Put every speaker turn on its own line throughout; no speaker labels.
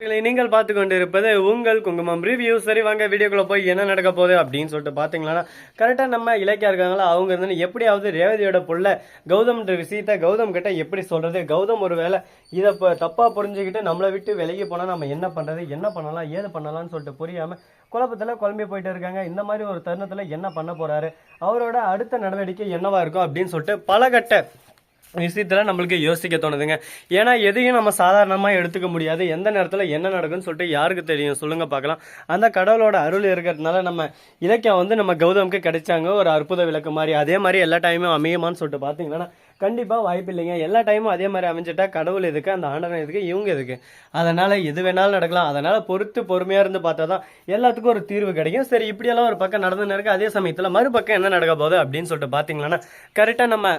நீங்கள் பார்த்து கொண்டு இருப்பது உங்கள் குங்குமம் ரிவ்யூ. சரி வாங்க வீடியோக்குள்ள போய் என்ன நடக்க போகுது அப்படின்னு சொல்லிட்டு பாத்தீங்களா, கரெக்டா நம்ம இலக்கியா இருக்காங்களா, அவங்க இருந்து எப்படியாவது ரேவதியோட புள்ள கௌதம்ன்ற விஷயத்த கௌதம் கிட்ட எப்படி சொல்றது, கௌதம் ஒருவேளை இதை தப்பா புரிஞ்சுக்கிட்டு நம்மளை விட்டு விலகி போனா நம்ம என்ன பண்றது, என்ன பண்ணலாம், ஏது பண்ணலாம்னு சொல்லிட்டு புரியாம குழப்பத்துல குழம்பி போயிட்டு இருக்காங்க. இந்த மாதிரி ஒரு தருணத்துல என்ன பண்ண போறாரு, அவரோட அடுத்த நடவடிக்கை என்னவா இருக்கும் அப்படின்னு சொல்லிட்டு பல கட்ட விஷயத்துல நம்மளுக்கு யோசிக்க தோணுதுங்க. ஏன்னா எதையும் நம்ம சாதாரணமா எடுத்துக்க முடியாது. எந்த நேரத்துல என்ன நடக்குன்னு சொல்லிட்டு யாருக்கு தெரியும் சொல்லுங்க பார்க்கலாம். அந்த கடவுளோட அருள் இருக்கிறதுனால நம்ம இலக்கியம் நம்ம கௌதமுக்கு கிடைச்சாங்க ஒரு அற்புத விளக்கு மாதிரி. அதே மாதிரி எல்லா டைமும் அமையுமான்னு சொல்லிட்டு பாத்தீங்கன்னா கண்டிப்பா வாய்ப்பு இல்லைங்க. எல்லா டைமும் அதே மாதிரி அமைஞ்சிட்டா கடவுள் எதுக்கு, அந்த ஆண்டவன் எதுக்கு, இவங்க எதுக்கு? அதனால எது வேணாலும் நடக்கலாம். அதனால பொறுமையா இருந்து பார்த்தாதான் எல்லாத்துக்கும் ஒரு தீர்வு கிடைக்கும். சரி, இப்படியெல்லாம் ஒரு பக்கம் நடந்துன்னு இருக்கு. அதே சமயத்துல மறுபக்கம் என்ன நடக்க போகுது அப்படின்னு சொல்லிட்டு பாத்தீங்கன்னா கரெக்டா நம்ம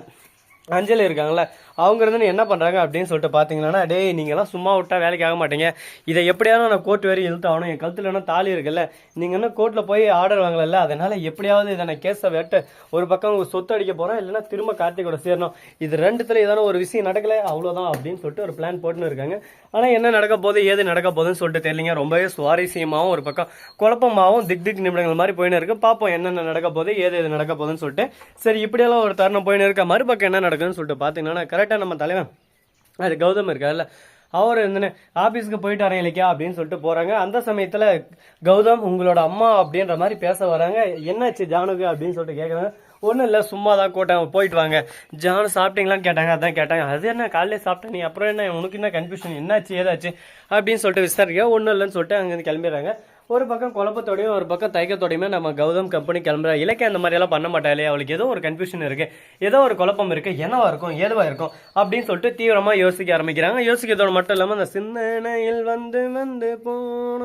அஞ்சலி இருக்காங்களே, அவங்க இருந்து என்ன பண்ணுறாங்க அப்படின்னு சொல்லிட்டு பார்த்தீங்கன்னா, டேய் நீங்கள்லாம் சும்மா விட்டா வேலைக்கு ஆக மாட்டீங்க, இதை எப்படியாவது நான் கோர்ட் வரையும் இழுத்து ஆகணும், என் கழுத்தில் என்ன தாலி இருக்குல்ல, நீங்கள் என்ன கோர்ட்டில் போய் ஆர்டர் வாங்கல, அதனால் எப்படியாவது இதை நான் கேஸை வெட்ட ஒரு பக்கம் சொத்து அடிக்க போகிறேன், இல்லைன்னா திரும்ப கார்த்திகோட சேரணும், இது ரெண்டுத்தில் ஏதான ஒரு விஷயம் நடக்கலை அவ்வளோதான் அப்படின்னு சொல்லிட்டு ஒரு பிளான் போட்டுன்னு இருக்காங்க. ஆனால் என்ன நடக்க போகுது, ஏது நடக்க போகுதுன்னு சொல்லிட்டு தெரியலிங்க. ரொம்பவே சுவாரஸ்யமாகவும் ஒரு பக்கம் குழப்பமாகவும் திக் நிமிடங்கள் மாதிரி போயின்னு இருக்கு. பார்ப்போம் என்னென்ன நடக்க போகுது, ஏது நடக்க போகுதுன்னு சொல்லிட்டு. சரி, இப்படியெல்லாம் ஒரு தருணம் போயின்னு இருக்க. மறுபக்கம் என்ன நடக்குதுன்னு சொல்லிட்டு பார்த்தீங்கன்னா கரெக்டாக நம்ம தலைவன் அது கௌதம் இருக்கார்ல, அவர் ஆஃபீஸுக்கு போயிட்டு வரேன் இலக்கியா அப்படின்னு சொல்லிட்டு போகிறாங்க. அந்த சமயத்தில் கௌதம் உங்களோட அம்மா அப்படின்ற மாதிரி பேச வராங்க. என்னாச்சு ஜானுக்கு அப்படின்னு சொல்லிட்டு கேட்குறாங்க. ஒன்றும் இல்லை, சும்மா தான் கூட்டாங்க, போயிட்டு வாங்க. ஜானு சாப்பிட்டீங்களான்னு கேட்டாங்க. அதான் கேட்டாங்க. அது என்ன காலையில் சாப்பிட்டேன் நீ, அப்புறம் என்ன உனக்கு என்ன கன்ஃபியூஷன், என்னாச்சு ஏதாச்சு அப்படின்னு சொல்லிட்டு விசாரிக்க. ஒன்றும் இல்லைன்னு சொல்லிட்டு அங்கேருந்து கிளம்பிடுறாங்க. ஒரு பக்கம் குழப்பத்தோடையும் ஒரு பக்கம் தயக்கத்தோடையுமே நம்ம கௌதம் கம்பெனி கிளம்புறா. இலக்கிய அந்த மாதிரியெல்லாம் பண்ண மாட்டாளே, அவளுக்கு ஏதோ ஒரு கன்ஃபியூஷன் இருக்கு, ஏதோ ஒரு குழப்பம் இருக்கு, என்னவா இருக்கும் ஏதுவா இருக்கும் அப்படின்னு சொல்லிட்டு தீவிரமா யோசிக்க ஆரம்பிக்கிறாங்க. யோசிக்கிறதோட மட்டும் இல்லாமல் அந்த சிந்தனையில் வந்து வந்து போன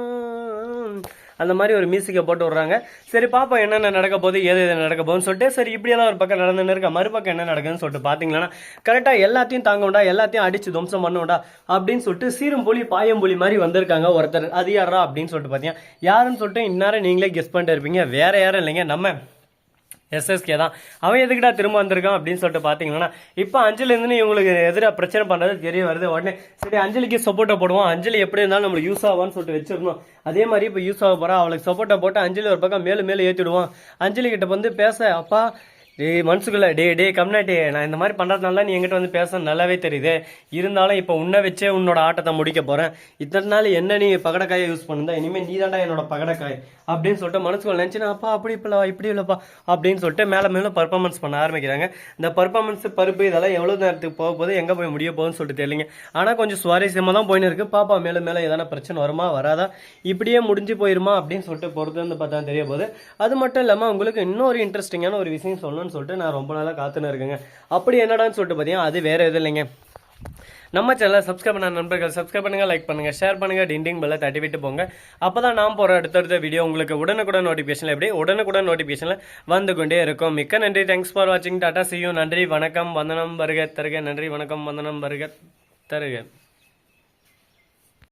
அந்த மாதிரி ஒரு மியூசிக்கை போட்டு விடுறாங்க. சரி பாப்பா என்னென்ன நடக்க போகுது, ஏது நடக்க போகுதுன்னு சொல்லிட்டு. சரி இப்படியெல்லாம் ஒரு பக்கம் நடந்துன்னு இருக்க. மறுபக்கம் என்ன நடக்குதுன்னு சொல்லிட்டு பார்த்தீங்கன்னா கரெக்டாக எல்லாத்தையும் தாங்க உண்டா, எல்லாத்தையும் அடிச்சு துவம்சம் பண்ணுண்டா அப்படின்னு சொல்லிட்டு சீரும் புலி பாயம் புலி மாதிரி வந்திருக்காங்க ஒருத்தர். அது யாரா அப்படின்னு சொல்லிட்டு பார்த்தீங்கன்னா யாருன்னு சொல்லிட்டு இந்நேரம் நீங்களே கெஸ் பண்ணிட்டு இருப்பீங்க. வேற யாரும் இல்லைங்க, நம்ம எஸ்எஸ்கே தான். அவன் எதுக்கிட்டா திரும்ப வந்திருக்கான் அப்படின்னு சொல்லிட்டு பார்த்தீங்கன்னா இப்போ அஞ்சலிருந்து இவங்களுக்கு எதிராக பிரச்சனை பண்ணுறது தெரிய வருது. உடனே சரி அஞ்சலிக்கு சப்போர்ட்டை போடுவோம், அஞ்சலி எப்படி இருந்தாலும் நம்மளுக்கு யூஸ் ஆகும்னு சொல்லிட்டு வச்சிருந்தோம். அதே மாதிரி இப்போ யூஸ் ஆக போகிறா, அவளுக்கு சப்போர்ட்டை போட்டு அஞ்சலி ஒரு பக்கம் மேலும் ஏற்றிடுவோம். அஞ்சலி கிட்ட பேச, அப்பா மனசுக்குள்ள டே கம்னாட்டி, நான் இந்த மாதிரி பண்ணுறதுனால நீ எங்கிட்ட பேச நல்லாவே தெரியுது, இருந்தாலும் இப்போ உன்னை வச்சே உன்னோட ஆட்டத்தை முடிக்க போகிறேன், இத்தனை நாள் என்ன நீ பகடக்காயை யூஸ் பண்ணுதா, இனிமேல் நீ தாண்டா என்னோட பகடக்காய் அப்படின்னு சொல்லிட்டு மனசுக்குள்ள நினச்சினா, அப்பா அப்படி இப்படி இல்லைப்பா அப்படின்னு சொல்லிட்டு மேலே பர்ஃபார்மன்ஸ் பண்ண ஆரம்பிக்கிறாங்க. இந்த பர்ஃபார்மன்ஸ் பருப்பு இதெல்லாம் எவ்வளோ நேரத்துக்கு போக போகுது, எங்கே போய் முடிய போகுதுன்னு சொல்லிட்டு தெரியலிங்க. ஆனால் கொஞ்சம் சுவாரஸ்யமாக தான் போயின்னு இருக்கு. பாப்பா மேலே எதனா பிரச்சனை வருமா வராதா, இப்படியே முடிஞ்சு போயிருமா அப்படின்னு சொல்லிட்டு பொறுத்து பார்த்தா தெரிய போகுது. அது மட்டும் இல்லாமல் உங்களுக்கு இன்னொரு இன்ட்ரெஸ்டிங்கான ஒரு விஷயம் சொல்லணும்னு சொல்லிட்டு நான் ரொம்ப நாளாக காத்துன்னு இருக்கேங்க. அப்படி என்னடான்னு சொல்லிட்டு பார்த்தீங்கன்னா அது வேற எதுவும் இல்லைங்க. நம்ம சேனலை சப்ஸ்கிரைப் பண்ண நண்பர்கள் சப்ஸ்கிரைப் பண்ணுங்க, லைக் பண்ணுங்க, ஷேர் பண்ணுங்க, டிண்டிங் பெல்லை தட்டி விட்டு போங்க. அப்பதான் நான் போற அடுத்தடுத்த வீடியோ உங்களுக்கு உடனுக்குடன் நோட்டிபிகேஷன்ல வந்து கொண்டே இருக்கும். மிக்க நன்றி, தேங்க்ஸ் ஃபார் வாட்சிங், டாடா, see you, நன்றி வணக்கம் வந்தனம் வருக தருக, நன்றி வணக்கம் வந்தனம் வருக தருக.